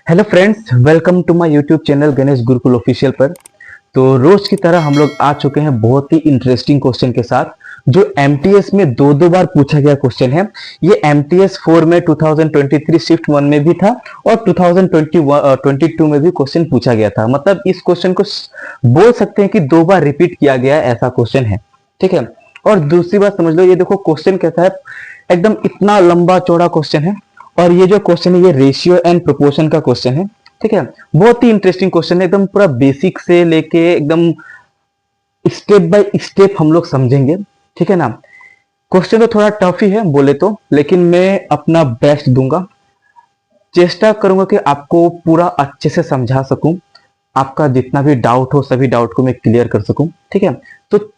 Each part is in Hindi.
Hello friends, welcome to my YouTube channel Ganesh Gurukul official पर। तो रोज की तरह हम लोग आ चुके हैं बहुत ही इंटरेस्टिंग क्वेश्चन के साथ, जो एमटीएस में दो दो बार पूछा गया क्वेश्चन है। ये एमटीएस 4 में 2023 शिफ्ट 1 में भी था और 2022 में भी क्वेश्चन पूछा गया था। मतलब इस क्वेश्चन को बोल सकते हैं कि दो बार रिपीट किया गया ऐसा क्वेश्चन है, ठीक है। और दूसरी बात समझ लो, ये देखो क्वेश्चन कैसा है, एकदम इतना लंबा चौड़ा क्वेश्चन है। और ये जो क्वेश्चन है ये रेशियो एंड प्रोपोर्शन का क्वेश्चन है, ठीक है। बहुत ही इंटरेस्टिंग क्वेश्चन है, एकदम पूरा बेसिक से लेके एकदम स्टेप बाय स्टेप हम लोग समझेंगे, ठीक है ना। क्वेश्चन तो थोड़ा टफ ही है बोले तो, लेकिन मैं अपना बेस्ट दूंगा, चेष्टा करूंगा कि आपको पूरा अच्छे से समझा सकूं। आपका जितना भी डाउट हो सभी डाउट को मैं क्लियर कर सकूं, ठीक है। तो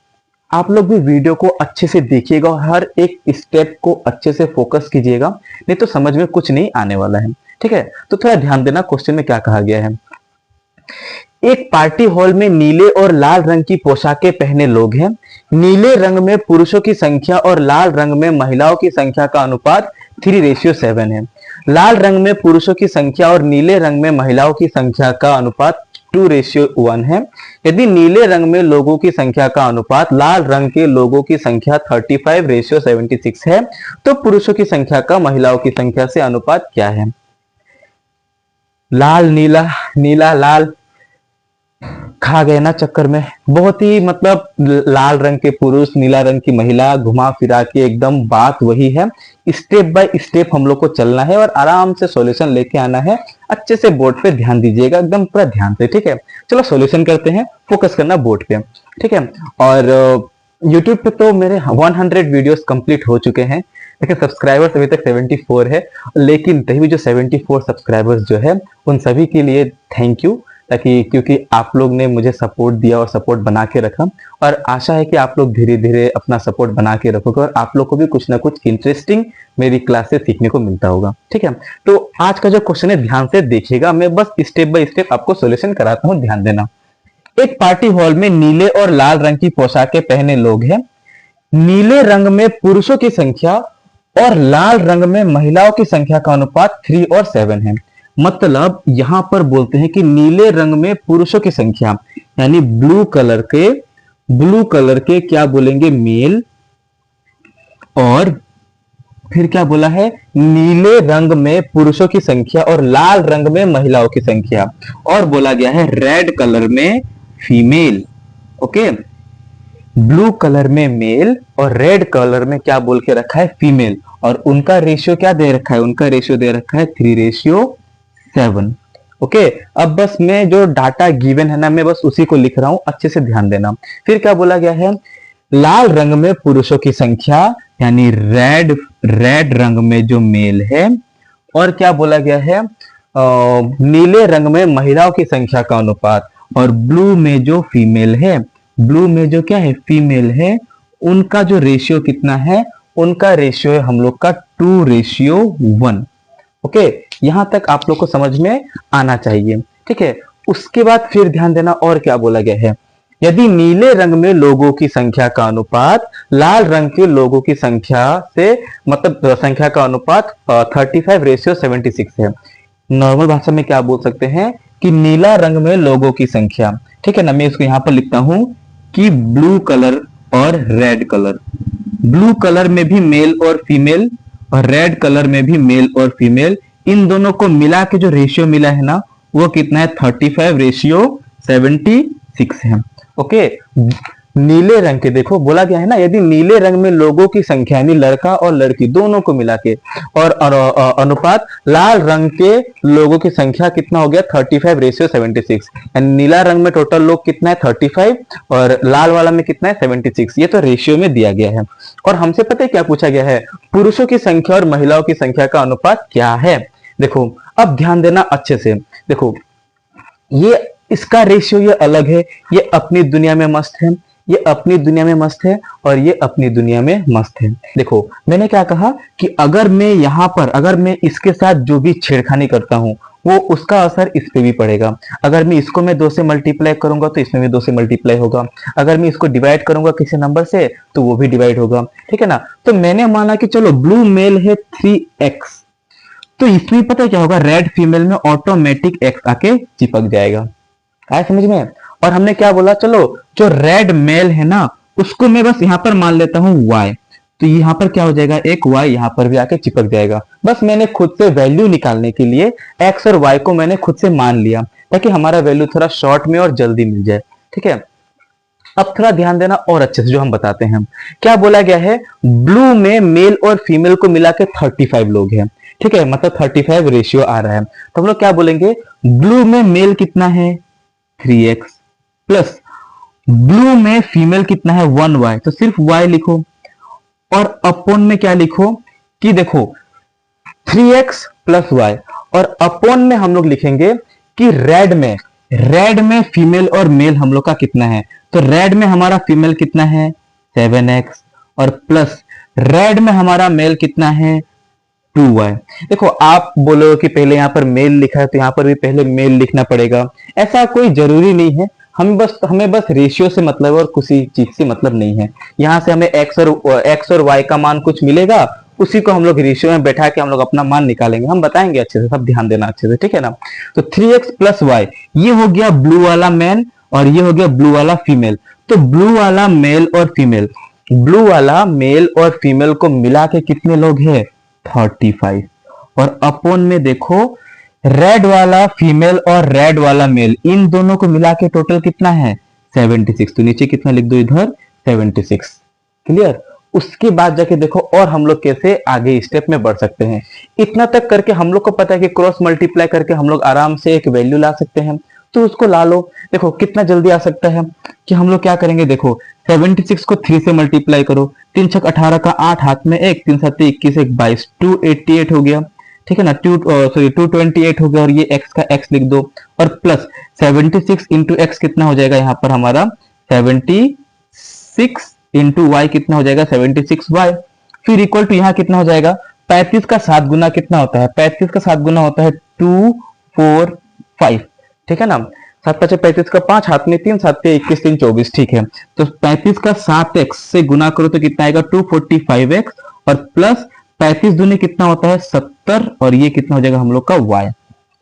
आप लोग भी वीडियो को अच्छे से देखिएगा और हर एक स्टेप को अच्छे से फोकस कीजिएगा, नहीं तो समझ में कुछ नहीं आने वाला है, ठीक है। तो थोड़ा ध्यान देना क्वेश्चन में क्या कहा गया है। एक पार्टी हॉल में नीले और लाल रंग की पोशाकें पहने लोग हैं। नीले रंग में पुरुषों की संख्या और लाल रंग में महिलाओं की संख्या का अनुपात 3:7 है। लाल रंग में पुरुषों की संख्या और नीले रंग में महिलाओं की संख्या का अनुपात 2:1 है। यदि नीले रंग में लोगों की संख्या का अनुपात लाल रंग के लोगों की संख्या 35:76 है, तो पुरुषों की संख्या का महिलाओं की संख्या से अनुपात क्या है। लाल नीला नीला लाल खा गए ना चक्कर में। बहुत ही मतलब लाल रंग के पुरुष नीला रंग की महिला, घुमा फिरा के एकदम बात वही है। स्टेप बाय स्टेप हम लोग को चलना है और आराम से सॉल्यूशन लेके आना है। अच्छे से बोर्ड पे ध्यान दीजिएगा, एकदम पूरा ध्यान से, ठीक है। चलो सॉल्यूशन करते हैं, फोकस करना बोर्ड पे, ठीक है। और यूट्यूब पे तो मेरे 100 वीडियोस कंप्लीट हो चुके हैं, लेकिन सब्सक्राइबर्स अभी तक 74 है। लेकिन तभी भी जो 74 सब्सक्राइबर्स जो है उन सभी के लिए थैंक यू, ताकि क्योंकि आप लोग ने मुझे सपोर्ट दिया और सपोर्ट बना के रखा। और आशा है कि आप लोग धीरे धीरे अपना सपोर्ट बना के रखोगे और आप लोग को भी कुछ ना कुछ इंटरेस्टिंग मेरी क्लास से सीखने को मिलता होगा, ठीक है। तो आज का जो क्वेश्चन है ध्यान से देखिएगा, मैं बस स्टेप बाय स्टेप आपको सॉल्यूशन कराता हूँ, ध्यान देना। एक पार्टी हॉल में नीले और लाल रंग की पोशाकें पहने लोग हैं। नीले रंग में पुरुषों की संख्या और लाल रंग में महिलाओं की संख्या का अनुपात 3:7 है। मतलब यहां पर बोलते हैं कि नीले रंग में पुरुषों की संख्या यानी ब्लू कलर के क्या बोलेंगे, मेल। और फिर क्या बोला है, नीले रंग में पुरुषों की संख्या और लाल रंग में महिलाओं की संख्या, और बोला गया है रेड कलर में फीमेल। ओके, ब्लू कलर में मेल और रेड कलर में क्या बोल के रखा है, फीमेल। और उनका रेशियो क्या दे रखा है, उनका रेशियो दे रखा है 3:7। ओके, अब बस मैं जो डाटा गिवन है ना, मैं बस उसी को लिख रहा हूं, अच्छे से ध्यान देना। फिर क्या बोला गया है, लाल रंग में पुरुषों की संख्या यानी रेड रंग में जो मेल है, और क्या बोला गया है, नीले रंग में महिलाओं की संख्या का अनुपात, और ब्लू में जो फीमेल है, ब्लू में जो क्या है, फीमेल है, उनका जो रेशियो कितना है, उनका रेशियो है हम लोग का 2:1। ओके, यहां तक आप लोग को समझ में आना चाहिए, ठीक है। उसके बाद फिर ध्यान देना और क्या बोला गया है, यदि नीले रंग में लोगों की संख्या का अनुपात लाल रंग के लोगों की संख्या से, मतलब संख्या का अनुपात 35:76 है। नॉर्मल भाषा में क्या बोल सकते हैं कि नीला रंग में लोगों की संख्या, ठीक है ना। मैं इसको यहां पर लिखता हूं कि ब्लू कलर और रेड कलर, ब्लू कलर में भी मेल और फीमेल और रेड कलर में भी मेल और फीमेल, इन दोनों को मिला के जो रेशियो मिला है ना, वो कितना है, 35:76 है। ओके, नीले रंग के देखो बोला गया है ना, यदि नीले रंग में लोगों की संख्या यानी लड़का और लड़की दोनों को मिला के, और अनुपात लाल रंग के लोगों की संख्या कितना हो गया, 35:76। यानी नीला रंग में टोटल लोग कितना है, 35, और लाल वाला में कितना है, 76। ये तो रेशियो में दिया गया है। और हमसे पता है क्या पूछा गया है, पुरुषों की संख्या और महिलाओं की संख्या का अनुपात क्या है। देखो अब ध्यान देना अच्छे से, देखो ये इसका रेशियो ये अलग है, ये अपनी दुनिया में मस्त है, ये अपनी दुनिया में मस्त है, और ये अपनी दुनिया में मस्त है। देखो मैंने क्या कहा कि अगर मैं यहां पर, अगर मैं इसके साथ जो भी छेड़खानी करता हूं, वो उसका असर इस पे भी पड़ेगा। अगर मैं इसको मैं 2 से मल्टीप्लाई करूंगा तो इसमें भी 2 से मल्टीप्लाई होगा। अगर मैं इसको डिवाइड करूंगा किसी नंबर से तो वो भी डिवाइड होगा, ठीक है ना। तो मैंने माना कि चलो ब्लू मेल है 3x, तो इसमें पता है क्या होगा, रेड फीमेल में ऑटोमेटिक एक्स आके चिपक जाएगा। आया समझ में? और हमने क्या बोला, चलो जो रेड मेल है ना उसको मैं बस यहां पर मान लेता हूं y, तो यहां पर क्या हो जाएगा, एक y यहां पर भी आके चिपक जाएगा। बस मैंने खुद से वैल्यू निकालने के लिए x और y को मैंने खुद से मान लिया ताकि हमारा वैल्यू थोड़ा शॉर्ट में और जल्दी मिल जाए। ठीक है, अब थोड़ा ध्यान देना और अच्छे से, जो हम बताते हैं क्या बोला गया है, ब्लू में मेल और फीमेल को मिला के 35 लोग हैं। ठीक है, मतलब 35 रेशियो आ रहा है। तो हम लोग क्या बोलेंगे, ब्लू में मेल कितना है 3x प्लस ब्लू में फीमेल कितना है 1y, तो सिर्फ y लिखो और अपोन में क्या लिखो कि देखो 3x प्लस y, और अपोन में हम लोग लिखेंगे कि रेड में फीमेल और मेल हम लोग का कितना है, तो रेड में हमारा फीमेल कितना है 7x और प्लस रेड में हमारा मेल कितना है 2y। देखो आप बोलो कि पहले यहाँ पर मेल लिखा है तो यहाँ पर भी पहले मेल लिखना पड़ेगा, ऐसा कोई जरूरी नहीं है। हमें बस रेशियो से मतलब और किसी चीज से मतलब नहीं है। यहाँ से हमें x और y का मान कुछ मिलेगा, उसी को हम लोग रेशियो में बैठा के हम लोग अपना मान निकालेंगे, हम बताएंगे अच्छे से, सब ध्यान देना अच्छे से, ठीक है ना। तो 3x प्लस वाई, ये हो गया ब्लू वाला मैन और ये हो गया ब्लू वाला फीमेल। तो ब्लू वाला मेल और फीमेल को मिला के कितने लोग हैं 35, और अपोन में देखो रेड वाला फीमेल और रेड वाला मेल, इन दोनों को मिला के टोटल कितना है 76। तो नीचे कितना लिख दो इधर 76। क्लियर? उसके बाद जाके देखो और हम लोग कैसे आगे स्टेप में बढ़ सकते हैं। इतना तक करके हम लोग को पता है कि क्रॉस मल्टीप्लाई करके हम लोग आराम से एक वैल्यू ला सकते हैं, तो उसको ला लो। देखो कितना जल्दी आ सकता है कि हम लोग क्या करेंगे, देखो 76 को 3 से मल्टीप्लाई करो, 3 छक 18 का 8 हाथ में 1, 3 7 21 1 22, 288 हो गया। ठीक है ना, 228 हो गया, और ये x का x लिख दो, और प्लस 76 इंटू एक्स कितना हो जाएगा यहाँ पर हमारा 76 इंटू वाई कितना हो जाएगा 76y, फिर इक्वल टू यहाँ कितना हो जाएगा 35 का 7 गुना कितना होता है, 35 का 7 गुना होता है 245। ठीक है ना, 7 5 35 का 5 हाथ में 3 7 21 3 24। ठीक है, तो 35 का 7x से गुना करो तो कितना आएगा 245x, और प्लस 35 दूनी कितना होता है 70, और ये कितना हो जाएगा हम लोग का y।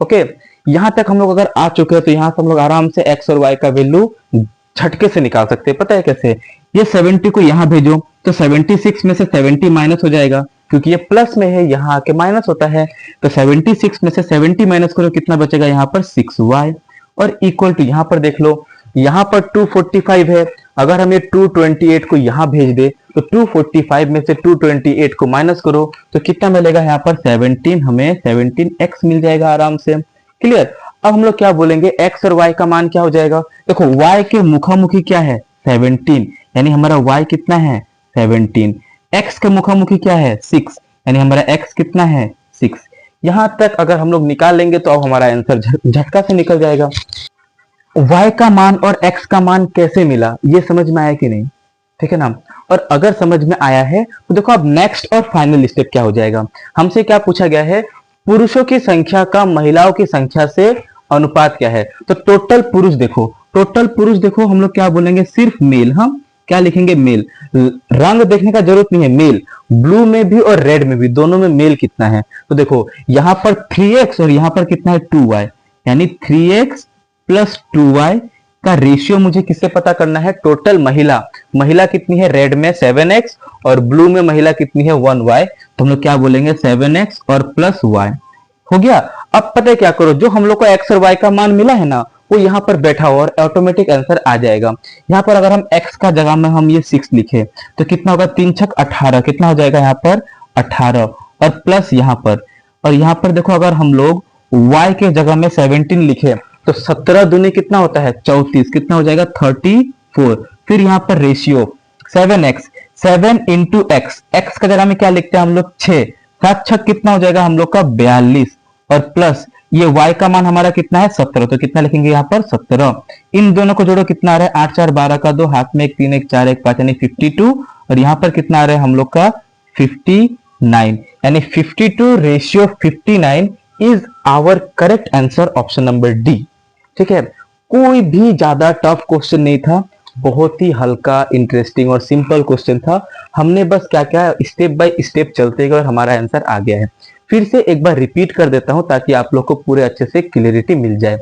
ओके, यहां तक हम लोग अगर आ चुके हैं तो यहां से हम लोग आराम से x और y का वैल्यू झटके से निकाल सकते हैं। पता है कैसे, ये 70 को यहां भेजो तो 76 में से 70 माइनस हो जाएगा, क्योंकि ये प्लस में है, यहां आके माइनस होता है। तो 76 में से 70 माइनस करो, कितना बचेगा यहाँ पर 6y, और इक्वल टू यहाँ पर देख लो, यहाँ पर 245 है, अगर हम ये 228 को यहाँ भेज दे तो 245 में से 228 को माइनस करो तो कितना मिलेगा यहाँ पर 17, हमें 17x मिल जाएगा आराम से। क्लियर? अब हम लोग क्या बोलेंगे, x और y का मान क्या हो जाएगा, देखो y के मुखामुखी क्या है 17, यानी हमारा y कितना है 17, x के मुखामुखी क्या है 6, यानी हमारा x कितना है 6। यहां तक अगर हम लोग निकाल लेंगे तो अब हमारा आंसर झटका से निकल जाएगा। y का मान और x का मान कैसे मिला, ये समझ में आया कि नहीं? ठीक है ना, और अगर समझ में आया है तो देखो अब नेक्स्ट और फाइनल स्टेप क्या हो जाएगा। हमसे क्या पूछा गया है, पुरुषों की संख्या का महिलाओं की संख्या से अनुपात क्या है। तो टोटल पुरुष देखो हम लोग क्या बोलेंगे, सिर्फ मेल, हम क्या लिखेंगे मेल, रंग देखने का जरूरत नहीं है, मेल ब्लू में भी और रेड में भी, दोनों में मेल कितना है। तो देखो यहाँ पर 3x और यहाँ पर कितना है 2y, यानी 3x प्लस 2y का रेशियो मुझे किससे पता करना है, टोटल महिला कितनी है रेड में 7x और ब्लू में महिला कितनी है 1y। तो हम लोग क्या बोलेंगे 7x और प्लस y हो गया। अब पता है क्या करो, जो हम लोग को x और y का मान मिला है ना वो यहाँ पर बैठा हुआ और ऑटोमेटिक आंसर आ जाएगा। यहाँ पर अगर हम x का जगह में हम ये 6 लिखे तो कितना होगा 3 छक 18, कितना हो जाएगा यहाँ पर 18, और प्लस यहाँ पर, और यहाँ पर देखो अगर हम लोग y के जगह में 17 लिखे तो 17 दूनी कितना होता है 34, कितना हो जाएगा 34। फिर यहाँ पर ratio 7x, 7 into x, x का जगह में क्या लिखते हैं हम लोग 6, 7 छक कितना हो जाएगा हम लोग का 42, और प्लस ये y का मान हमारा कितना है 17, तो कितना लिखेंगे यहाँ पर 17। इन दोनों को जोड़ो कितना आ रहा है 8 4 12 का 2, हाथ में 1 3 1 4 1 5, यानी 52, और यहाँ पर कितना आ रहा है हम लोग का 59, यानी 52 ratio 59 is our correct answer, option number D. ठीक है, कोई भी ज्यादा टफ क्वेश्चन नहीं था, बहुत ही हल्का इंटरेस्टिंग और सिंपल क्वेश्चन था। हमने बस क्या क्या स्टेप बाय स्टेप चलते गए और हमारा आंसर आ गया है। फिर से एक बार रिपीट कर देता हूं ताकि आप लोग को पूरे अच्छे से क्लियरिटी मिल जाए।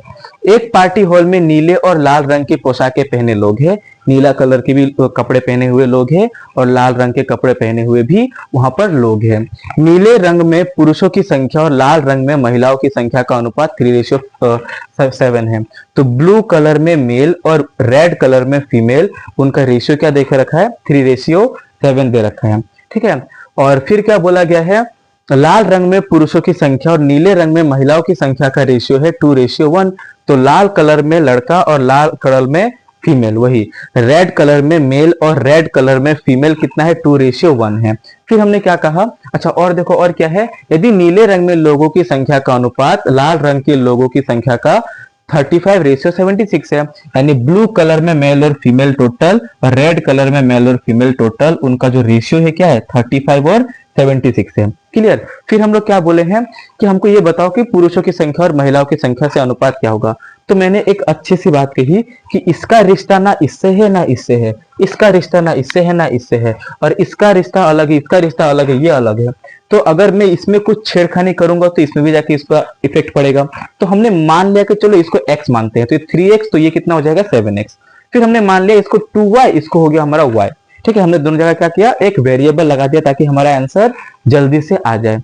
एक पार्टी हॉल में नीले और लाल रंग की पोशाकें पहने लोग हैं, नीला कलर के भी कपड़े पहने हुए लोग हैं और लाल रंग के कपड़े पहने हुए भी वहां पर लोग हैं। नीले रंग में पुरुषों की संख्या और लाल रंग में महिलाओं की संख्या का अनुपात 3:7 है। तो ब्लू कलर में मेल और रेड कलर में फीमेल, उनका रेशियो क्या देखे रखा है, 3:7 दे रखा है। ठीक है, और फिर क्या बोला गया है, लाल रंग में पुरुषों की संख्या और नीले रंग में महिलाओं की संख्या का रेशियो है 2:1। तो लाल कलर में लड़का और लाल कलर में फीमेल, वही रेड कलर में मेल और रेड कलर में फीमेल कितना है, 2:1 है। फिर हमने क्या कहा, अच्छा और देखो और क्या है, यदि नीले रंग में लोगों की संख्या का अनुपात लाल रंग के लोगों की संख्या का 35:76 है, यानी ब्लू कलर में मेल और फीमेल टोटल और रेड कलर में मेल और फीमेल टोटल, उनका जो रेशियो है क्या है, 35 और 76 है। क्लियर। फिर हम लोग क्या बोले हैं कि हमको ये बताओ कि पुरुषों की संख्या और महिलाओं की संख्या से अनुपात क्या होगा। तो मैंने एक अच्छी सी बात कही कि इसका रिश्ता ना इससे है ना इससे है, इसका रिश्ता ना इससे है ना इससे है, और इसका रिश्ता अलग है, इसका रिश्ता अलग है, ये अलग है। तो अगर मैं इसमें कुछ छेड़खानी करूंगा तो इसमें भी जाके इसका इफेक्ट पड़ेगा। तो हमने मान लिया कि चलो इसको x मानते हैं, तो 3x, तो ये कितना हो जाएगा 7x। फिर हमने मान लिया इसको 2y, इसको हो गया हमारा y। ठीक है, हमने दोनों जगह क्या किया, एक वेरिएबल लगा दिया ताकि हमारा आंसर जल्दी से आ जाए।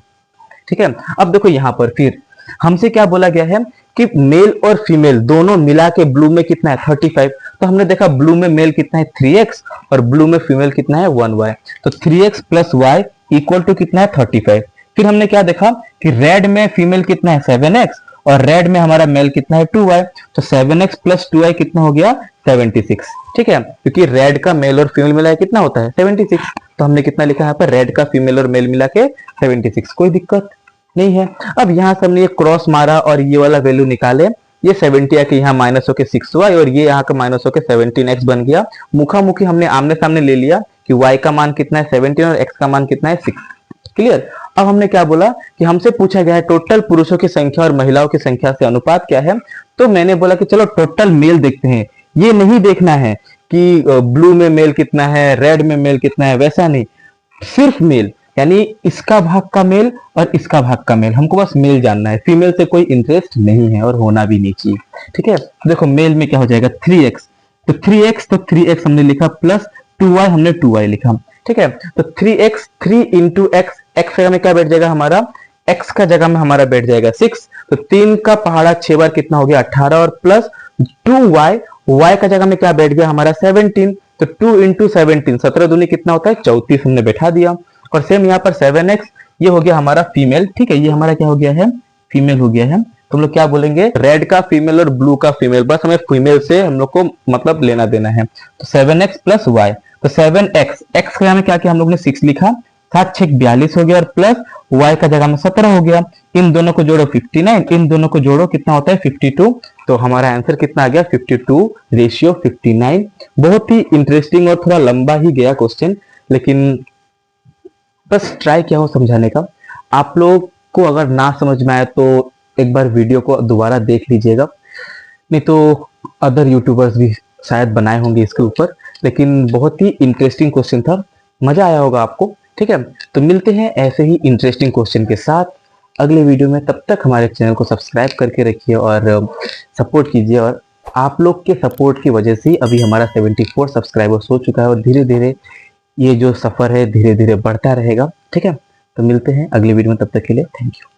ठीक है, अब देखो यहां पर फिर हमसे क्या बोला गया है कि मेल और फीमेल दोनों मिला के ब्लू में कितना है 35। तो हमने देखा ब्लू में मेल कितना है 3x और ब्लू में फीमेल कितना है 1y। तो 3x plus y equal to कितना है 35। फिर हमने क्या देखा कि रेड में फीमेल कितना है 7x और रेड में हमारा मेल कितना है 2y। तो 7x प्लस 2y कितना हो गया 76। ठीक है, क्योंकि रेड का मेल और फीमेल मिला के कितना होता है 76। तो हमने कितना लिखा यहाँ पर, रेड का फीमेल और मेल मिला के 76। कोई दिक्कत नहीं है। अब यहाँ से हमने ये क्रॉस मारा और ये वाला वैल्यू निकाले, ये 70 आके यहाँ माइनस होके 6y और ये यहाँ का माइनस होके 17x बन गया। मुखामुखी हमने आमने सामने ले लिया कि y का मान कितना है 17 और x का मान कितना है 6। क्लियर। अब हमने क्या बोला कि हमसे पूछा गया है टोटल पुरुषों की संख्या और महिलाओं की संख्या से अनुपात क्या है। तो मैंने बोला कि चलो टोटल मेल देखते हैं, ये नहीं देखना है कि ब्लू में मेल कितना है, रेड में मेल कितना है, वैसा नहीं, सिर्फ मेल, यानी इसका भाग का मेल और इसका भाग का मेल, हमको बस मेल जानना है, फीमेल से कोई इंटरेस्ट नहीं है और होना भी नहीं चाहिए। ठीक है, देखो मेल में क्या हो जाएगा 3x, तो 3x हमने लिखा प्लस 2y हमने 2y लिखा। ठीक है, तो 3x 3 इंटू एक्स, एक्स जगह में क्या बैठ जाएगा हमारा, x का जगह में हमारा बैठ जाएगा 6। तो 3 का पहाड़ा 6 बार कितना हो गया 18 और प्लस 2y, y का जगह में क्या बैठ गया हमारा 17। तो 2 इंटू 17, 17 दूनी कितना होता है 34, हमने बैठा दिया। और सेम यहाँ पर 7x, ये हो गया हमारा फीमेल। ठीक है, ये हमारा क्या हो गया है, फीमेल हो गया है। तो हम लोग क्या बोलेंगे, रेड का फीमेल और ब्लू का फीमेल, बस हमें फीमेल से हम लोग को मतलब लेना देना है। तो 7x प्लस y, तो 7x, x का में क्या किया हम लोग ने 6 लिखा, 7 6 42 हो गया और प्लस y का जगह में 17 हो गया। इन दोनों को जोड़ो 59, इन दोनों को जोड़ो कितना होता है 52। तो हमारा आंसर कितना आ गया 52:59। बहुत ही इंटरेस्टिंग और थोड़ा लंबा ही गया क्वेश्चन, लेकिन बस ट्राई किया हो समझाने का। आप लोग को अगर ना समझ में आए तो एक बार वीडियो को दोबारा देख लीजिएगा, नहीं तो अदर यूट्यूबर्स भी शायद बनाए होंगे इसके ऊपर। लेकिन बहुत ही इंटरेस्टिंग क्वेश्चन था, मजा आया होगा आपको। ठीक है, तो मिलते हैं ऐसे ही इंटरेस्टिंग क्वेश्चन के साथ अगले वीडियो में। तब तक हमारे चैनल को सब्सक्राइब करके रखिए और सपोर्ट कीजिए। और आप लोग के सपोर्ट की वजह से अभी हमारा 74 सब्सक्राइबर्स हो चुका है और धीरे धीरे ये जो सफर है धीरे धीरे बढ़ता रहेगा। ठीक है, तो मिलते हैं अगले वीडियो में, तब तक के लिए थैंक यू।